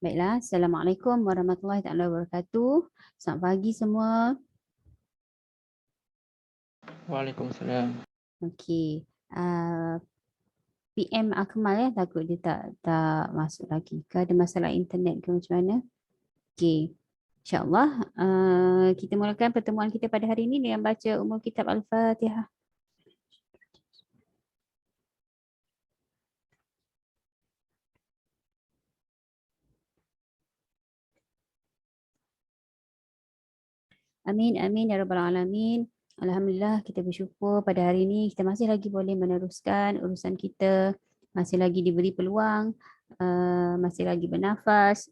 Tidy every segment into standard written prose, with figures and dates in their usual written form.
Baiklah, Assalamualaikum warahmatullahi taala wabarakatuh. Selamat pagi semua. Waalaikumsalam. Okey. PM Akmal ya, takut dia tak masuk lagi. Ke ada masalah internet ke macam mana? Okey. InsyaAllah kita mulakan pertemuan kita pada hari ini dengan baca umum kitab Al-Fatihah. Amin, amin ya rabbal alamin. Alhamdulillah kita bersyukur pada hari ini kita masih lagi boleh meneruskan urusan kita, masih lagi diberi peluang, masih lagi bernafas.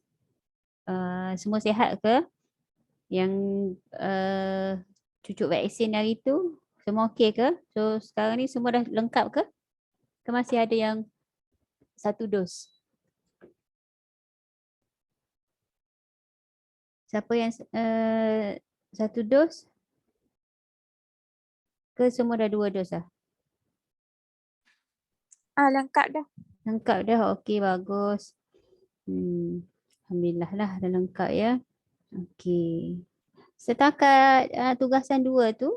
Semua sihat ke? Yang cucuk vaksin hari tu semua okey ke? So sekarang ni semua dah lengkap ke? Ke masih ada yang satu dos? Siapa yang satu dos? Ke semua dah dua dos dah? Lengkap dah. Lengkap dah, okey bagus. Alhamdulillah lah dah lengkap ya. Okey. Setakat tugasan 2 tu,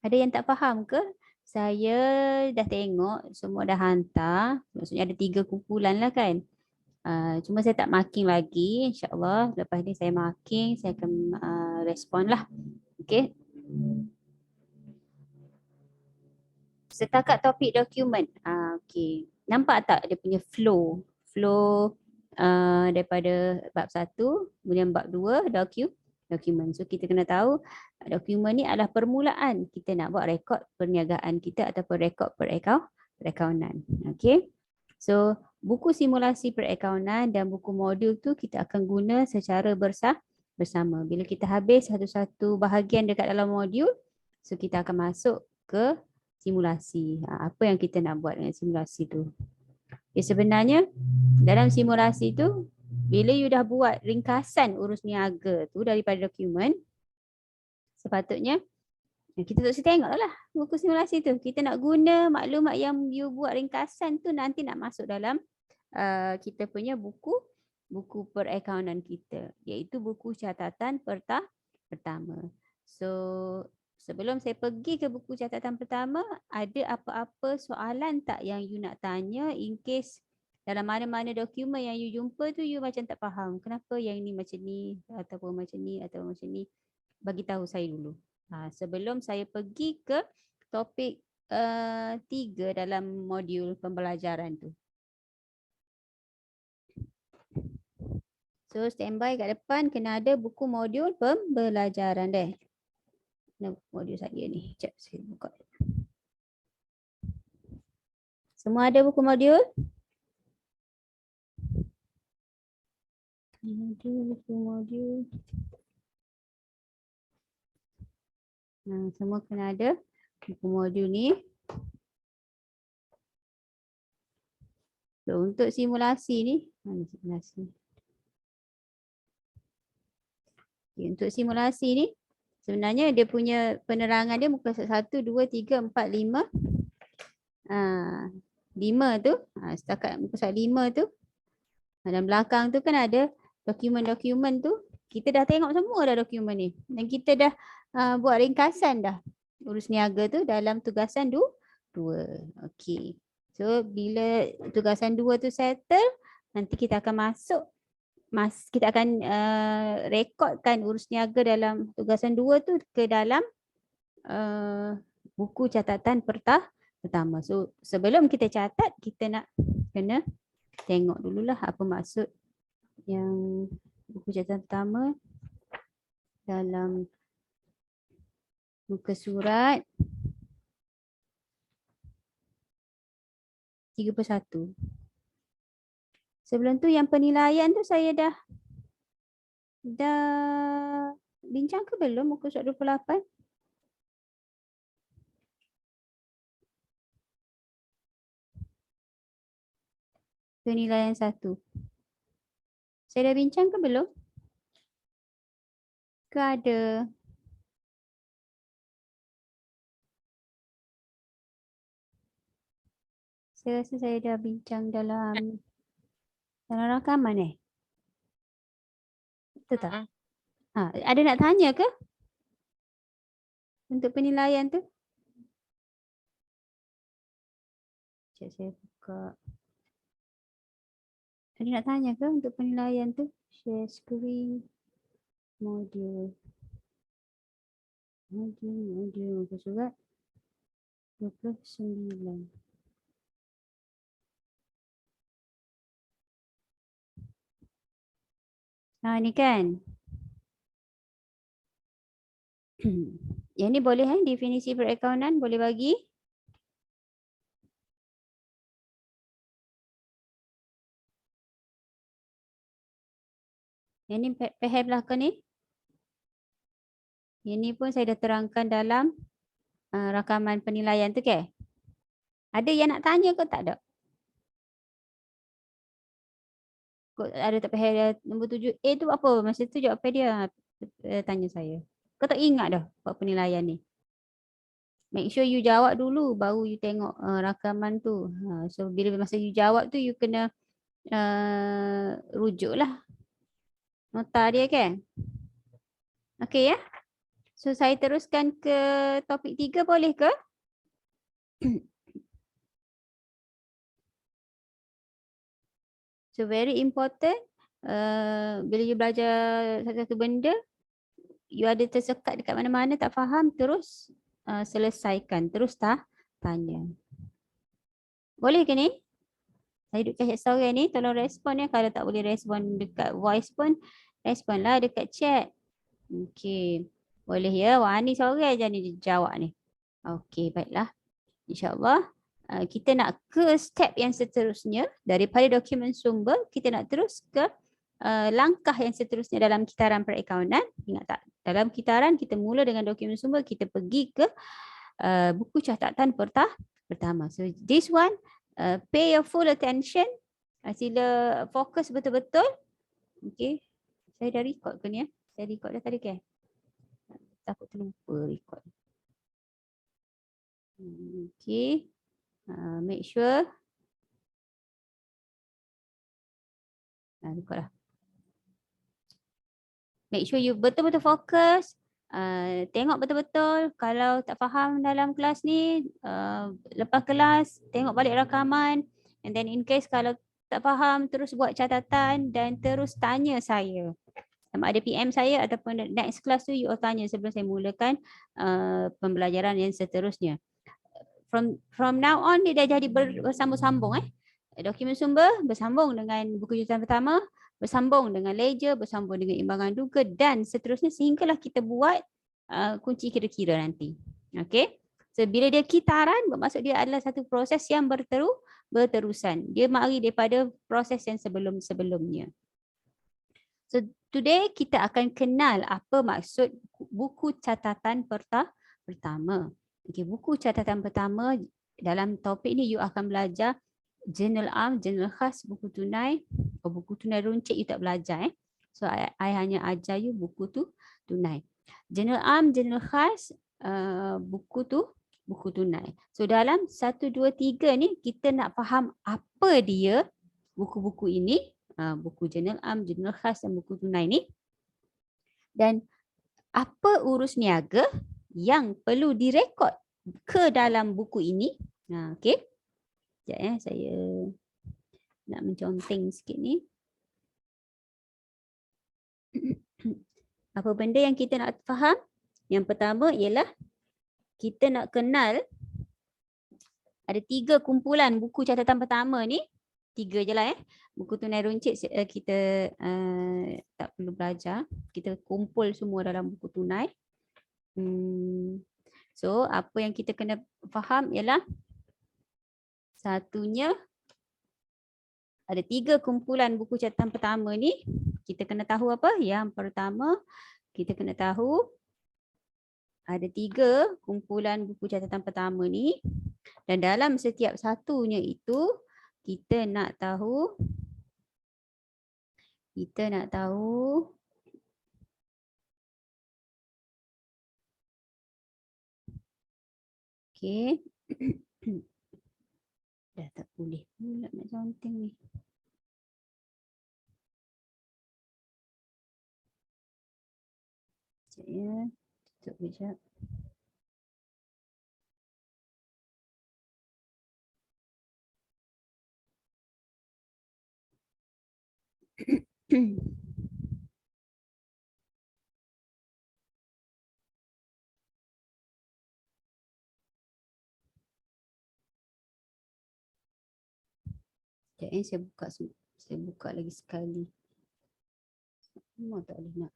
ada yang tak faham ke? Saya dah tengok semua dah hantar. Maksudnya ada 3 kumpulan lah kan. Cuma saya tak marking lagi. InsyaAllah lepas ni saya marking, saya akan respon lah. Okay. Setakat topik dokumen. Okay. Nampak tak dia punya flow? Flow daripada bab 1, kemudian bab 2, dokumen. So kita kena tahu dokumen ni adalah permulaan kita nak buat rekod perniagaan kita ataupun rekod perakaunan. Okay. So buku simulasi perakaunan dan buku modul tu kita akan guna secara bersama. Bila kita habis satu-satu bahagian dekat dalam modul, so kita akan masuk ke simulasi. Apa yang kita nak buat dengan simulasi tu? Ya, sebenarnya dalam simulasi tu, bila you dah buat ringkasan urus niaga tu daripada dokumen, sepatutnya kita tak usah tengok lah buku simulasi tu. Kita nak guna maklumat yang you buat ringkasan tu nanti nak masuk dalam kita punya buku perakaunan kita, iaitu buku catatan pertama. So sebelum saya pergi ke buku catatan pertama, ada apa-apa soalan tak yang you nak tanya in case dalam mana-mana dokumen yang you jumpa tu you macam tak faham. Kenapa yang ni macam ni ataupun macam ni ataupun macam ni? Bagi tahu saya dulu. Sebelum saya pergi ke topik 3 dalam modul pembelajaran tu. So standby kat depan kena ada buku modul pembelajaran deh. Modul saya ni. Sekejap saya buka. Semua ada buku modul? Buku modul. Semua kena ada buku modul ni. So untuk simulasi ni, mana simulasi? Okay, untuk simulasi ni, sebenarnya dia punya penerangan dia muka 1, 2, 3, 4, 5. 5 tu, setakat muka surat 5 tu, dalam belakang tu kan ada dokumen-dokumen tu. Kita dah tengok semua dah dokumen ni. Dan kita dah buat ringkasan dah urus niaga tu dalam tugasan 2. Okey. So bila tugasan 2 tu settle, nanti kita akan masuk. Kita akan rekodkan urus niaga dalam tugasan 2 tu ke dalam buku catatan pertama. So sebelum kita catat, kita nak kena tengok dululah apa maksud yang buku catatan pertama dalam muka surat 31. Sebelum tu yang penilaian tu saya dah bincang ke belum muka surat 28? Penilaian 1. Saya dah bincang ke belum? Ke ada? Saya rasa saya dah bincang dalam rakaman Betul tak? Ada nak tanya ke? Untuk penilaian tu? Sekejap saya buka. Ada nak tanya ke untuk penilaian tu? Share screen. Modul. Muka surat 29. Ni kan. Yang ni boleh definisi perakaunan boleh bagi. Yang ni faham lah ke ni? Yang ni pun saya dah terangkan dalam rakaman penilaian tu ke? Ada yang nak tanya ke tak ada? Ada tak faham nombor 7A tu apa? Masa tu jawab apa dia? Tanya saya. Kau tak ingat dah buat penilaian ni? Make sure you jawab dulu baru you tengok rakaman tu. So bila masa you jawab tu you kena rujuk lah nota dia kan? Okey ya? So saya teruskan ke topik 3 boleh ke? So very important bila you belajar satu-satu benda, you ada tersekat dekat mana-mana tak faham, terus selesaikan, terus tanya. Boleh ke ni? Saya duduk chat story ni, tolong respon ya. Kalau tak boleh respon dekat voice pun, respon lah dekat chat. Okey. Boleh ya? Wani sore aja ni jawab ni. Okey, baiklah. InsyaAllah. Kita nak ke step yang seterusnya. Daripada dokumen sumber, kita nak terus ke langkah yang seterusnya dalam kitaran perakaunan. Ingat tak? Dalam kitaran, kita mula dengan dokumen sumber, kita pergi ke buku catatan pertama. So this one, pay your full attention. Sila fokus betul-betul. Okay. Saya dah record ke ni ya? Saya record dah tadi ke? Takut terlupa record. Okay. Make sure. Record dah. Make sure you betul-betul fokus. Tengok betul-betul. Kalau tak faham dalam kelas ni, lepas kelas, tengok balik rakaman. And then in case kalau tak faham, terus buat catatan dan terus tanya saya. Sama ada PM saya ataupun next class tu, you all tanya sebelum saya mulakan pembelajaran yang seterusnya. From now on, dia dah jadi bersambung-sambung. Dokumen sumber bersambung dengan buku catatan pertama, bersambung dengan ledger, bersambung dengan imbangan duga dan seterusnya sehinggalah kita buat kunci kira-kira nanti. Okey. So bila dia kitaran bermaksud dia adalah satu proses yang berterusan. Dia mari daripada proses yang sebelum-sebelumnya. So today kita akan kenal apa maksud buku catatan pertama. Okey, buku catatan pertama dalam topik ni you akan belajar Jurnal am, jurnal khas, buku tunai. Buku tunai runcit you tak belajar. So I hanya ajar you buku tu tunai. Jurnal am, jurnal khas, buku tunai. So dalam 1, 2, 3 ni kita nak faham apa dia buku-buku ini. Buku jurnal am, jurnal khas dan buku tunai ni. Dan apa urus niaga yang perlu direkod ke dalam buku ini. Okey. Sekejap saya nak menconteng sikit ni. Apa benda yang kita nak faham? Yang pertama ialah kita nak kenal ada 3 kumpulan buku catatan pertama ni. 3 je lah Buku tunai runcit kita tak perlu belajar. Kita kumpul semua dalam buku tunai. So apa yang kita kena faham ialah satunya ada 3 kumpulan buku catatan pertama ni. Kita kena tahu apa? Yang pertama, kita kena tahu ada 3 kumpulan buku catatan pertama ni. Dan dalam setiap satunya itu, kita nak tahu okey. Dah tak boleh pula nak conteng ni. Saya tutup kejap. Sekejap, saya buka lagi sekali. Memang tak boleh nak.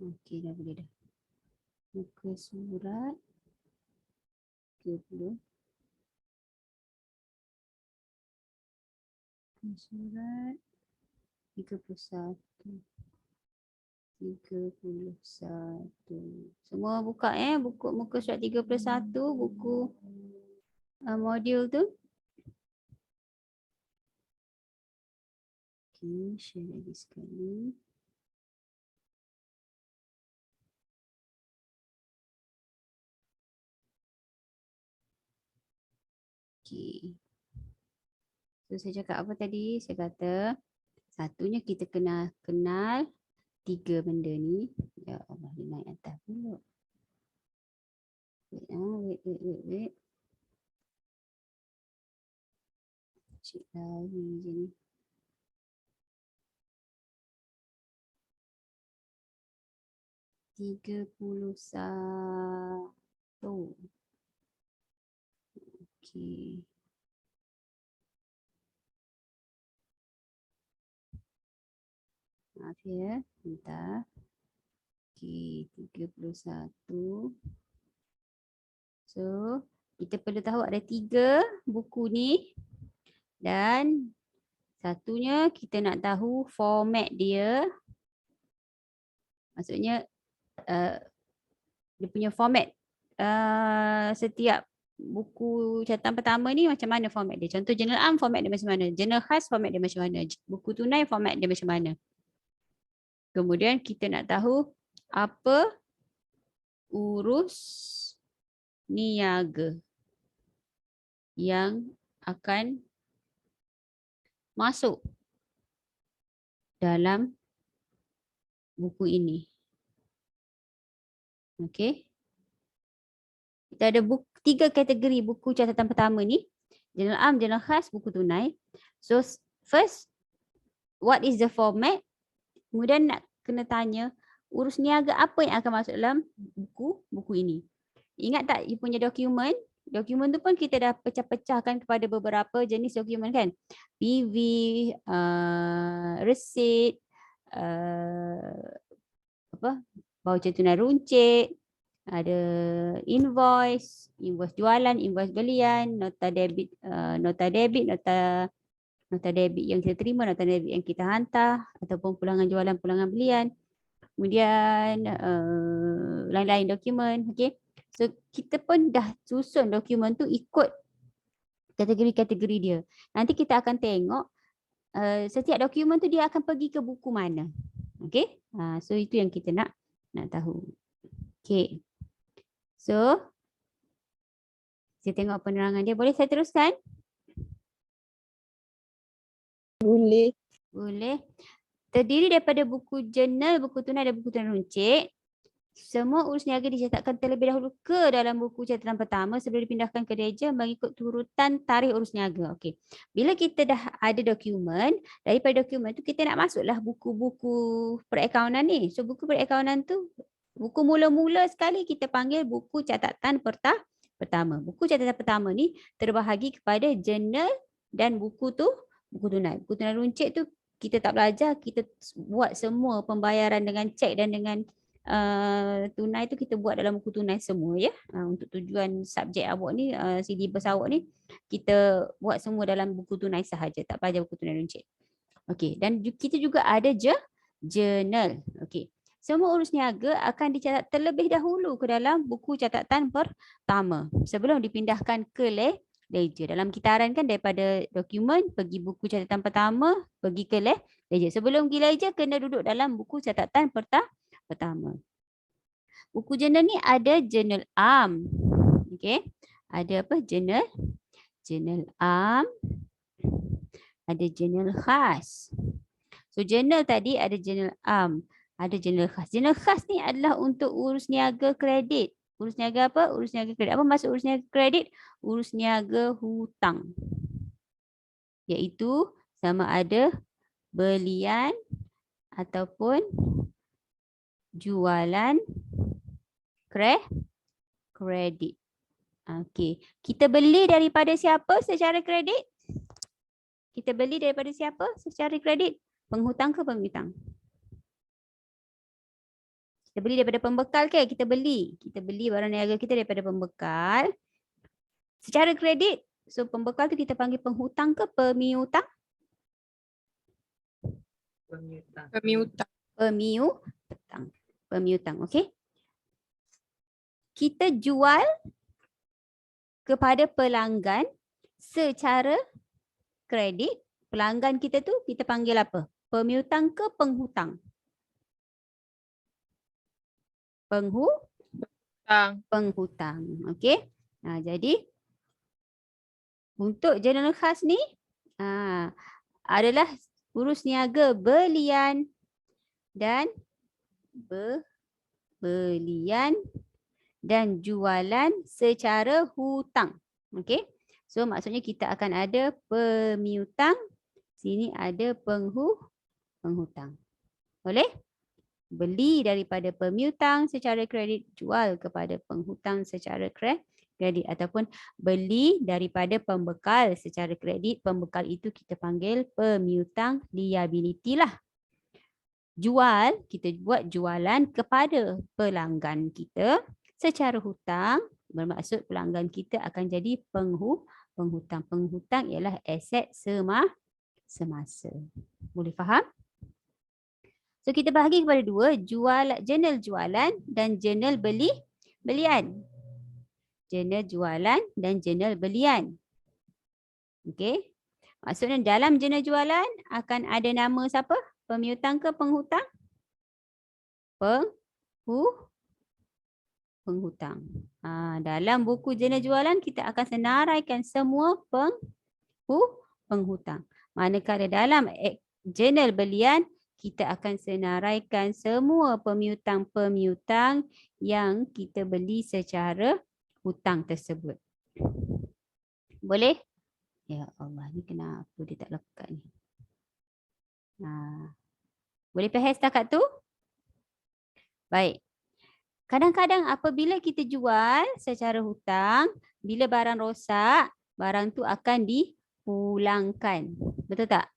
Okey, dah boleh dah. Muka surat 30. Muka surat 31. 31. Semua buka buku muka surat 31, buku modul tu. Okey, share lagi sekali. Okey. So saya cakap apa tadi? Saya kata satunya kita kena kenal 3 benda ni. Ya Allah, dia naik atas pula. Wait. Cik lari je ni. Tiga puluh satu. Okey. Maaf ya, bentar. Okey, 31. So, kita perlu tahu ada 3 buku ni. Dan satunya kita nak tahu format dia. Maksudnya dia punya format. Setiap buku catatan pertama ni macam mana format dia. Contoh jurnal am format dia macam mana. Jurnal khas format dia macam mana. Buku tunai format dia macam mana. Kemudian kita nak tahu apa urus niaga yang akan masuk dalam buku ini. Okey. Kita ada 3 kategori buku catatan pertama ni. Jurnal am, jurnal khas, buku tunai. So first, what is the format? Kemudian nak kena tanya urus niaga apa yang akan masuk dalam buku ini. Ingat tak you punya dokumen? Dokumen tu pun kita dah pecah-pecahkan kepada beberapa jenis dokumen kan. PV, resit, voucher tunai runcit, ada invoice jualan, invoice belian, nota debit, nota debit yang kita terima, nota debit yang kita hantar ataupun pulangan jualan, pulangan belian. Kemudian lain-lain dokumen, okey. So kita pun dah susun dokumen tu ikut kategori-kategori dia. Nanti kita akan tengok setiap dokumen tu dia akan pergi ke buku mana. Okey? So itu yang kita nak tahu. Okey. So saya tengok penerangan dia. Boleh saya teruskan? Boleh. Boleh. Terdiri daripada buku jurnal, buku tunai dan buku tunai runcit. Semua urus niaga dicatatkan terlebih dahulu ke dalam buku catatan pertama sebelum dipindahkan ke reja mengikut turutan tarikh urus niaga. Okey. Bila kita dah ada dokumen, daripada dokumen tu kita nak masuklah buku-buku perakaunan ni. So buku perakaunan tu, buku mula-mula sekali kita panggil buku catatan pertama. Buku catatan pertama ni terbahagi kepada jurnal dan buku tunai. Buku tunai runcit tu kita tak belajar, kita buat semua pembayaran dengan cek dan dengan tunai tu kita buat dalam buku tunai semua ya. Untuk tujuan subjek awak ni, syllabus awak ni, kita buat semua dalam buku tunai sahaja, tak belajar buku tunai runcit. Okey, dan kita juga ada jurnal. Okey. Semua urus niaga akan dicatat terlebih dahulu ke dalam buku catatan pertama sebelum dipindahkan ke ledger. Dalam kitaran kan daripada dokumen pergi buku catatan pertama, pergi ke ledger. Sebelum pergi ledger kena duduk dalam buku catatan pertama. Buku jurnal ni ada jurnal am. Okey. Ada apa? Jurnal am, ada jurnal khas. So jurnal tadi ada jurnal am, ada jurnal khas. Jurnal khas ni adalah untuk urus niaga kredit. Urus niaga apa? Urus niaga kredit. Apa maksud urus niaga kredit? Urus niaga hutang. Iaitu sama ada belian ataupun jualan kredit. Okey. Kita beli daripada siapa secara kredit? Kita beli daripada siapa secara kredit? Penghutang ke pemiutang? Kita beli daripada pembekal ke? Kita beli barang niaga kita daripada pembekal secara kredit. So pembekal tu kita panggil penghutang ke pemiutang? Pemiutang. Okey. Kita jual kepada pelanggan secara kredit. Pelanggan kita tu kita panggil apa? Pemiutang ke penghutang? Penghutang. Okey. Jadi untuk jurnal khas ni adalah urus niaga belian dan jualan secara hutang. Okey. So maksudnya kita akan ada pemiutang, sini ada penghutang. Boleh? Beli daripada pemiutang secara kredit, jual kepada penghutang secara kredit, ataupun beli daripada pembekal secara kredit. Pembekal itu kita panggil pemiutang liability lah. Jual, kita buat jualan kepada pelanggan kita secara hutang, bermaksud pelanggan kita akan jadi penghutang. Penghutang ialah aset semasa. Boleh faham? So kita bahagi kepada dua, jurnal jualan dan jurnal belian. Jurnal jualan dan jurnal belian. Okey. Maksudnya dalam jurnal jualan akan ada nama siapa? Pemiutang ke penghutang? Penghutang. Dalam buku jurnal jualan kita akan senaraikan semua penghutang. Manakala dalam jurnal belian kita akan senaraikan semua pemiutang-pemiutang yang kita beli secara hutang tersebut. Boleh? Ya Allah, ni kenapa dia tak lekat ni? Boleh faham setakat tu? Baik. Kadang-kadang apabila kita jual secara hutang, bila barang rosak, barang tu akan dipulangkan. Betul tak?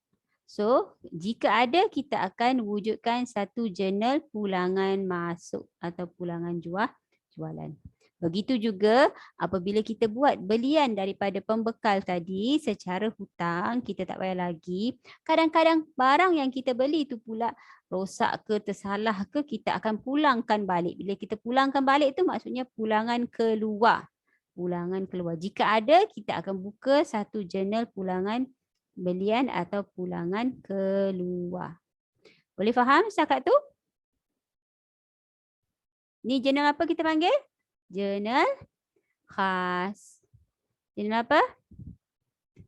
So, jika ada, kita akan wujudkan satu jurnal pulangan masuk atau pulangan jualan. Begitu juga apabila kita buat belian daripada pembekal tadi secara hutang, kita tak payah lagi. Kadang-kadang barang yang kita beli itu pula rosak ke, tersalah ke, kita akan pulangkan balik. Bila kita pulangkan balik tu maksudnya pulangan keluar. Pulangan keluar. Jika ada, kita akan buka satu jurnal pulangan belian atau pulangan keluar. Boleh faham setakat tu? Ni jurnal apa kita panggil? Jurnal khas. Jurnal apa?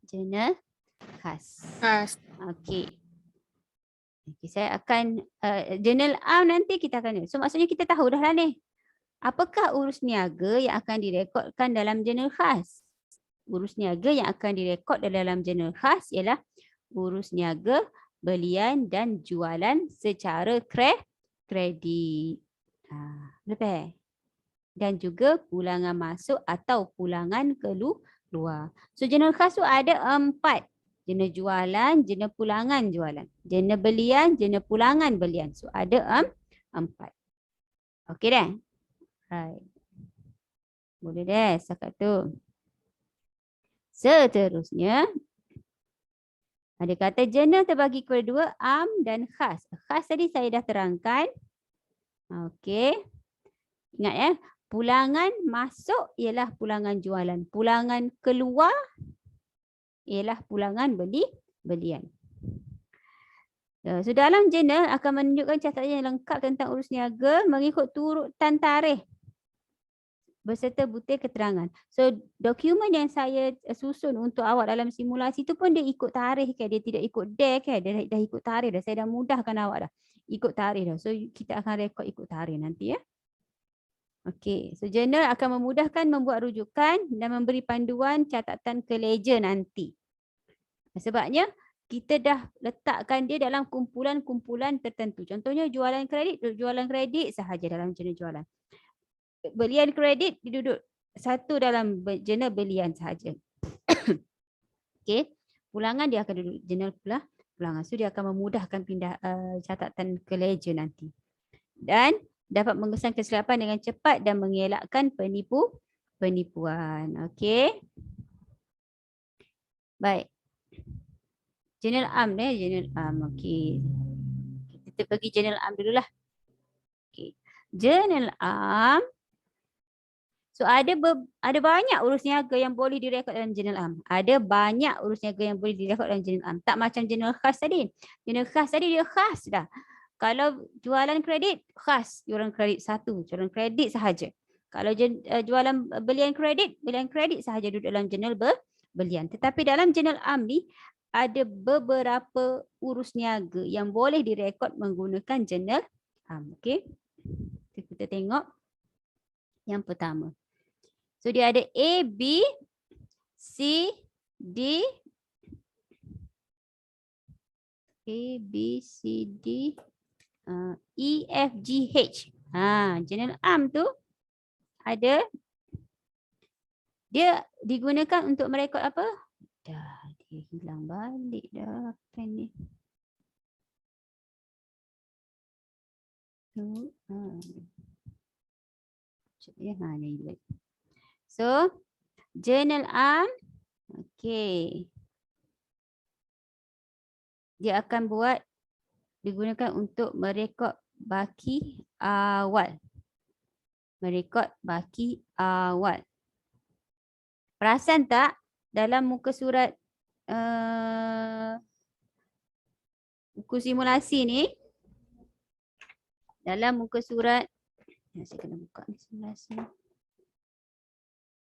Jurnal khas. Okey. Saya akan jurnal am nanti kita akan. So maksudnya kita tahu dah lah ni. Apakah urus niaga yang akan direkodkan dalam jurnal khas? Urus niaga yang akan direkod dalam jurnal khas ialah urus niaga belian dan jualan secara kredit. Lepas. Dan juga pulangan masuk atau pulangan keluar. So jurnal khas tu ada 4. Jurnal jualan, jurnal pulangan jualan. Jurnal belian, jurnal pulangan belian. So ada 4. Okey dah? Right. Boleh dah setakat tu. Seterusnya, ada kata jurnal terbagi kepada 2, am dan khas. Khas tadi saya dah terangkan. Okey. Ingat ya, pulangan masuk ialah pulangan jualan. Pulangan keluar ialah pulangan belian. So dalam jurnal akan menunjukkan catatan yang lengkap tentang urus niaga mengikut turutan tarikh beserta butir keterangan. So dokumen yang saya susun untuk awak dalam simulasi tu pun dia ikut tarikh kan, dia tidak ikut dare kan, dia dah ikut tarikh dah. Saya dah mudahkan awak dah. Ikut tarikh dah. So kita akan rekod ikut tarikh nanti ya. Okey, so jurnal akan memudahkan membuat rujukan dan memberi panduan catatan ke ledger nanti. Sebabnya kita dah letakkan dia dalam kumpulan-kumpulan tertentu. Contohnya jualan kredit sahaja dalam jurnal jualan. Belian kredit diduduk satu dalam jurnal belian sahaja. Okey, pulangan dia akan duduk jurnal pulangan. So dia akan memudahkan pindah catatan ke ledger nanti. Dan dapat mengesan kesilapan dengan cepat dan mengelakkan penipuan. Okey. Baik. Jurnal am jurnal am. Okey. Kita pergi jurnal am dululah. Okey. Jurnal am. So ada banyak urus niaga yang boleh direkod dalam jurnal am. Ada banyak urus niaga yang boleh direkod dalam jurnal am. Tak macam jurnal khas tadi. Jurnal khas tadi dia khas dah. Kalau jualan kredit khas, jualan kredit satu, jualan kredit sahaja. Kalau jualan belian kredit sahaja duduk dalam jurnal belian. Tetapi dalam jurnal am ni ada beberapa urus niaga yang boleh direkod menggunakan jurnal am. Okey. Kita tengok yang pertama. So dia ada A, B, C, D. A, B, C, D, E, F, G, H. Jurnal am tu ada, dia digunakan untuk merekod apa? Dah, dia hilang balik dah pen ni. Ni. So, jurnal am, okey. Dia akan digunakan untuk merekod baki awal. Merekod baki awal. Perasan tak dalam muka surat buku simulasi ni, dalam muka surat, saya kena buka ni simulasi.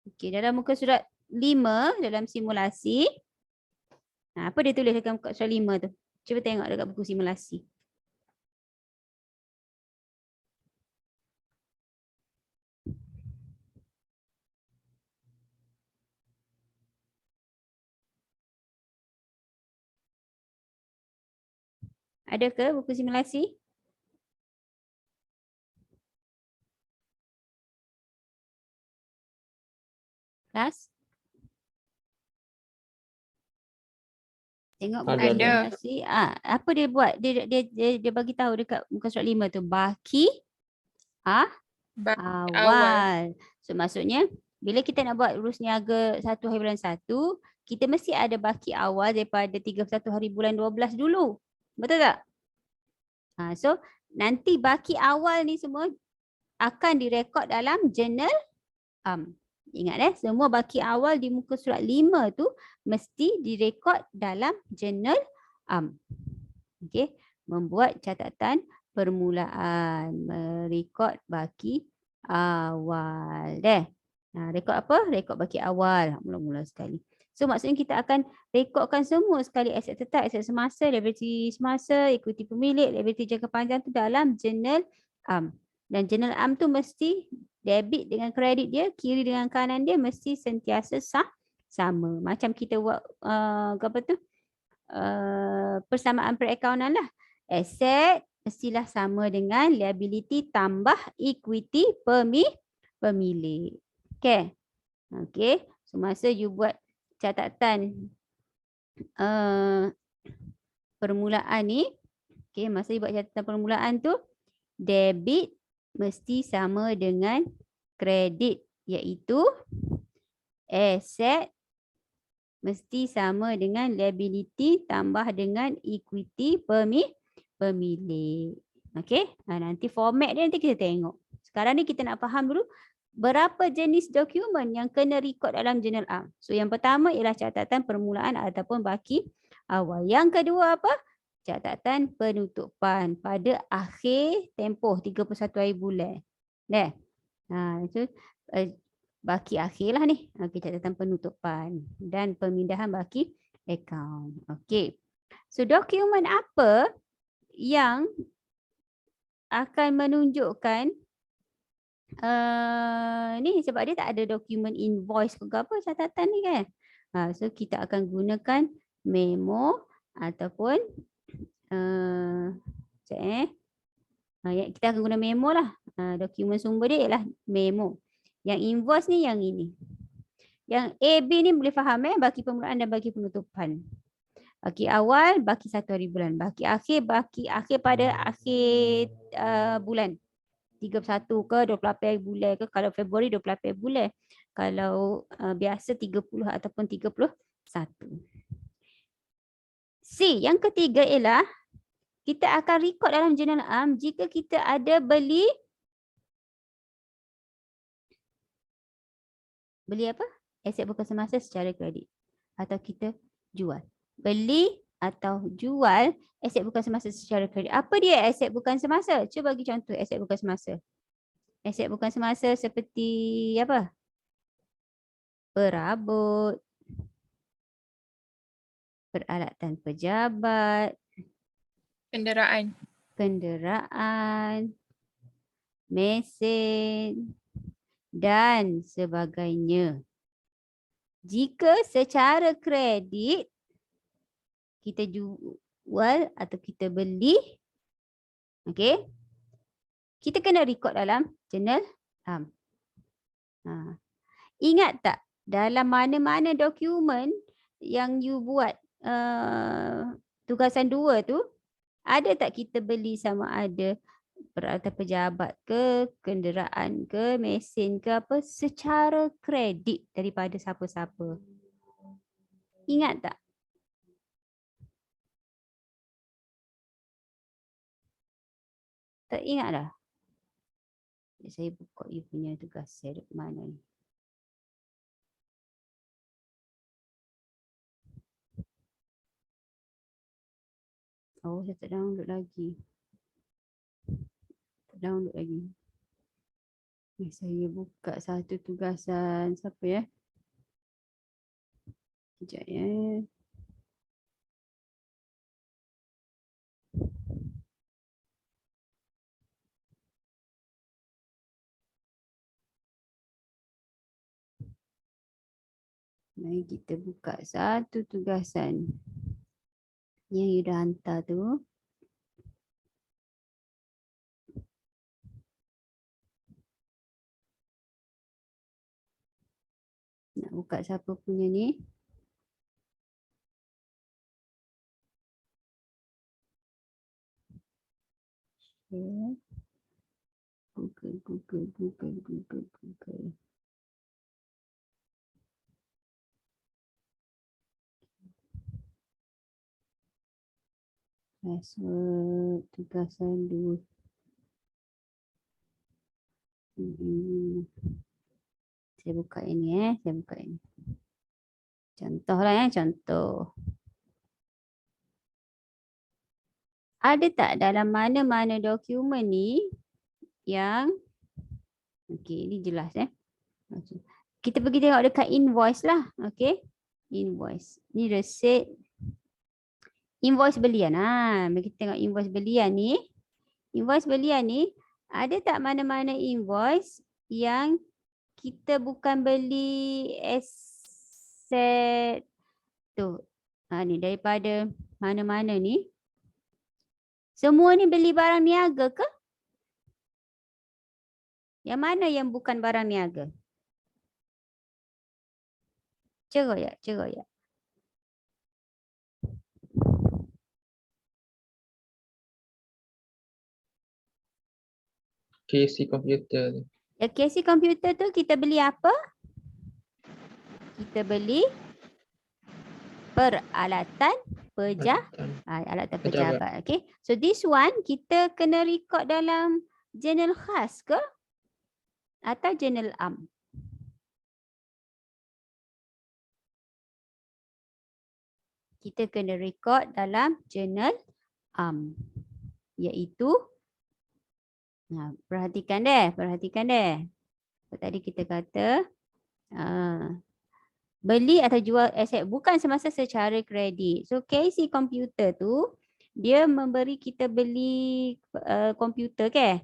Okey, dalam muka surat 5 dalam simulasi, apa dia tulis dekat muka surat 5 tu? Cuba tengok dekat buku simulasi. Ada ke buku simulasi? Kelas? Tengok buku simulasi. Apa dia buat? Dia bagi tahu dekat muka surat 5 tu, baki awal. So maksudnya bila kita nak buat urus niaga 1 hari bulan 1, kita mesti ada baki awal daripada 31 hari bulan 12 dulu. Betul tak? So nanti baki awal ni semua akan direkod dalam jurnal am. Ingat semua baki awal di muka surat 5 tu mesti direkod dalam jurnal am. Okey, membuat catatan permulaan, merekod baki awal. Rekod apa? Rekod baki awal. Mula-mula sekali. So maksudnya kita akan rekodkan semua sekali aset tetap, aset semasa, liability semasa, equity pemilik, liability jangka panjang tu dalam jurnal am. Dan jurnal am tu mesti debit dengan kredit dia, kiri dengan kanan dia mesti sentiasa sama. Macam kita buat persamaan perakaunan lah. Aset mestilah sama dengan liability tambah equity pemilik. Okay. Okay. So masa you buat catatan permulaan ni, okay, masa you buat catatan permulaan tu, debit mesti sama dengan kredit, iaitu aset mesti sama dengan liability tambah dengan equity pemilik. Okey, nanti format dia nanti kita tengok. Sekarang ni kita nak faham dulu berapa jenis dokumen yang kena rekod dalam jurnal am. So yang pertama ialah catatan permulaan ataupun baki awal. Yang kedua apa? Catatan penutupan pada akhir tempoh 31 hari bulan. Itu baki akhir lah ni. Okey, catatan penutupan dan pemindahan baki akaun. Okey. So dokumen apa yang akan menunjukkan ni sebab dia tak ada dokumen invoice ke apa catatan ni kan. So kita akan gunakan memo ataupun kita akan guna memo lah. Dokumen sumber dia ialah memo. Yang invoice ni yang ini. Yang A, B ni boleh faham baki permulaan dan baki penutupan. Baki awal, baki 1 hari bulan. Baki akhir pada akhir bulan. 31 ke 28 hari bulan ke, kalau Februari 28 hari bulan. Kalau biasa 30 ataupun 31. C, yang ketiga ialah kita akan rekod dalam jurnal am jika kita ada beli apa? Aset bukan semasa secara kredit. Atau kita jual. Beli atau jual aset bukan semasa secara kredit. Apa dia aset bukan semasa? Cuba bagi contoh aset bukan semasa. Aset bukan semasa seperti apa? Perabot, peralatan pejabat, kenderaan, mesin dan sebagainya. Jika secara kredit kita jual atau kita beli, okey, kita kena rekod dalam jurnal am. Ingat tak dalam mana-mana dokumen yang you buat tugasan 2 tu, ada tak kita beli sama ada peralatan pejabat ke, kenderaan ke, mesin ke apa secara kredit daripada siapa-siapa? Ingat tak? Tak ingat dah? Saya buka you punya tugas saya duduk mana ni. Oh, saya tak download lagi. Saya buka satu tugasan. Siapa ya? Sekejap ya. Mari kita buka satu tugasan yang you dah hantar tu. Nak buka siapa punya ni? Okay. Google. Password tugasan 2. Saya buka ini Contoh lah contoh. Ada tak dalam mana-mana dokumen ni yang okey, ini jelas Okay. Kita pergi tengok dekat invoice lah, okey. Invoice. Ni resit. Invoice belian. Mari kita tengok invoice belian ni. Invoice belian ni ada tak mana-mana invoice yang kita bukan beli aset tu. Ni daripada mana-mana ni. Semua ni beli barang niaga ke? Yang mana yang bukan barang niaga? Cerah ya. KC komputer. KC komputer tu kita beli apa? Kita beli peralatan alatan pejabat. Okay. So this one kita kena record dalam jurnal khas ke? Atau jurnal am? Kita kena record dalam jurnal am. Iaitu perhatikan deh. Tadi kita kata Beli atau jual aset bukan semasa secara kredit. So KC komputer tu dia memberi kita beli komputer ke?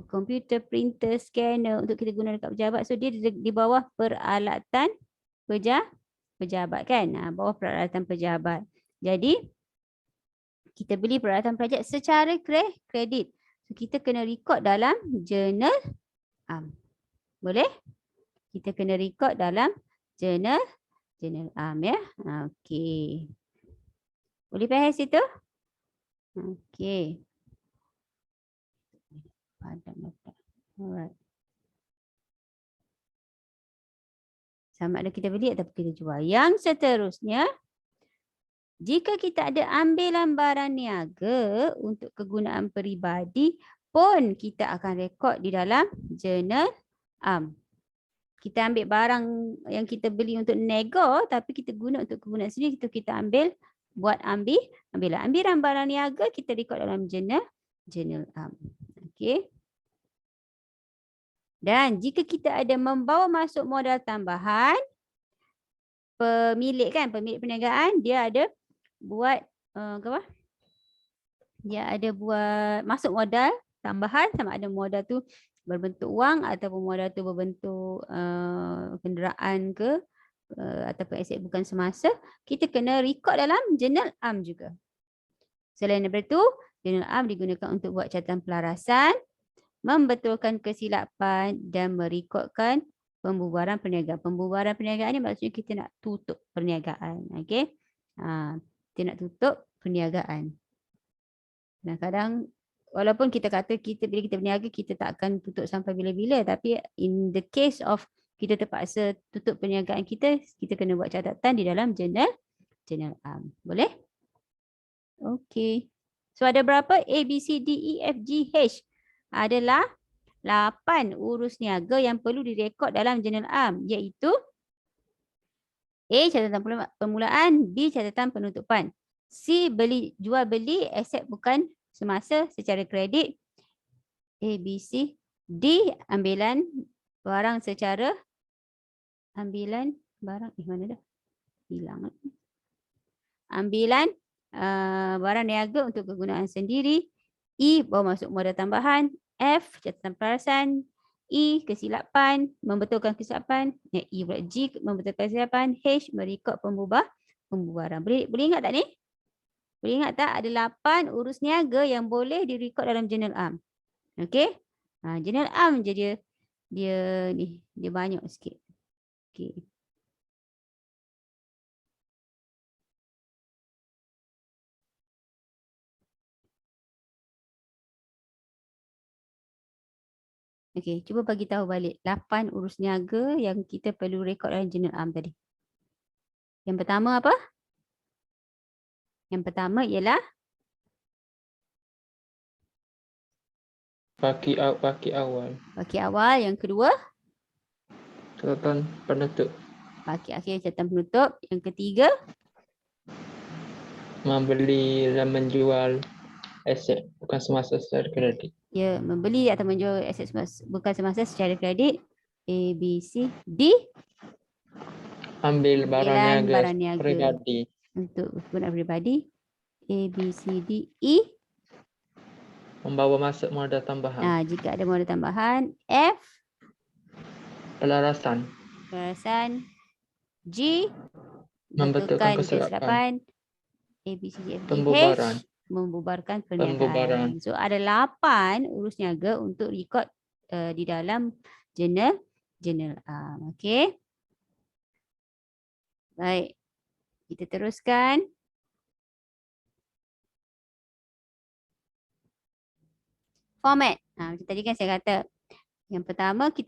Komputer, printer, scanner untuk kita guna dekat pejabat. So dia di bawah peralatan pejabat kan? Bawah peralatan pejabat. Jadi kita beli peralatan pejabat secara kredit. So kita kena record dalam jurnal am. Boleh? Kita kena record dalam jurnal am ya. Okey. Boleh faham situ? Okey. Alright. Sama ada kita beli atau kita jual. Yang seterusnya, jika kita ada ambilan barang niaga untuk kegunaan peribadi pun kita akan rekod di dalam jurnal am. Kita ambil barang yang kita beli untuk nego tapi kita guna untuk kegunaan sendiri, kita ambil buat ambilan barang niaga kita rekod dalam jurnal am. Okey. Dan jika kita ada membawa masuk modal tambahan, pemilik perniagaan dia ada buat dia ada buat masuk modal tambahan, sama ada modal tu berbentuk wang ataupun modal tu berbentuk kenderaan ke ataupun aset bukan semasa, kita kena record dalam jurnal am juga. Selain daripada itu, jurnal am digunakan untuk buat catatan pelarasan, membetulkan kesilapan dan merekodkan pembubaran perniagaan. Pembubaran perniagaan ni maksudnya kita nak tutup perniagaan. Okey. Kita nak tutup perniagaan. Kadang-kadang walaupun kita kata bila kita berniaga kita tak akan tutup sampai bila-bila, tapi in the case of kita terpaksa tutup perniagaan kita kena buat catatan di dalam jurnal am. Boleh? Okey. So ada berapa? A, B, C, D, E, F, G, H. Adalah 8 urus niaga yang perlu direkod dalam jurnal am, iaitu A, catatan permulaan, B, catatan penutupan, C, jual beli aset bukan semasa secara kredit, A, B, C, D, ambilan barang secara mana dah? Hilang. Ambilan barang niaga untuk kegunaan sendiri, E, bawa masuk modal tambahan, F, catatan pelarasan, E, kesilapan, membetulkan kesilapan, E pula G, membetulkan kesilapan, H, merekod pembubaran. Boleh ingat tak ni? Boleh ingat tak ada 8 urus niaga yang boleh direkod dalam jurnal am. Okey? Jurnal am je dia banyak sikit. Okey. Okey, cuba bagi tahu balik 8 urus niaga yang kita perlu rekod dalam jurnal am tadi. Yang pertama apa? Yang pertama ialah Baki awal. baki awal. Yang kedua, Catatan penutup. baki akhir, catatan penutup. Yang ketiga, Membeli dan menjual aset bukan semasa secara kredit. ya, membeli atau menjual aset bukan semasa secara kredit. A, B, C, D, Ambil barang barang niaga niaga peribadi. untuk kegunaan peribadi. A, B, C, D, E, Membawa masuk modal tambahan. jika ada modal tambahan. F, Pelarasan. G, Membetulkan betulkan kesilapan. A, B, C, D, F, G, Pembubaran. H, membubarkan perniagaan. So ada 8 urus niaga untuk rekod di dalam jurnal am. Okey. Baik. Kita teruskan. Format. Macam tadi kan saya kata yang pertama kita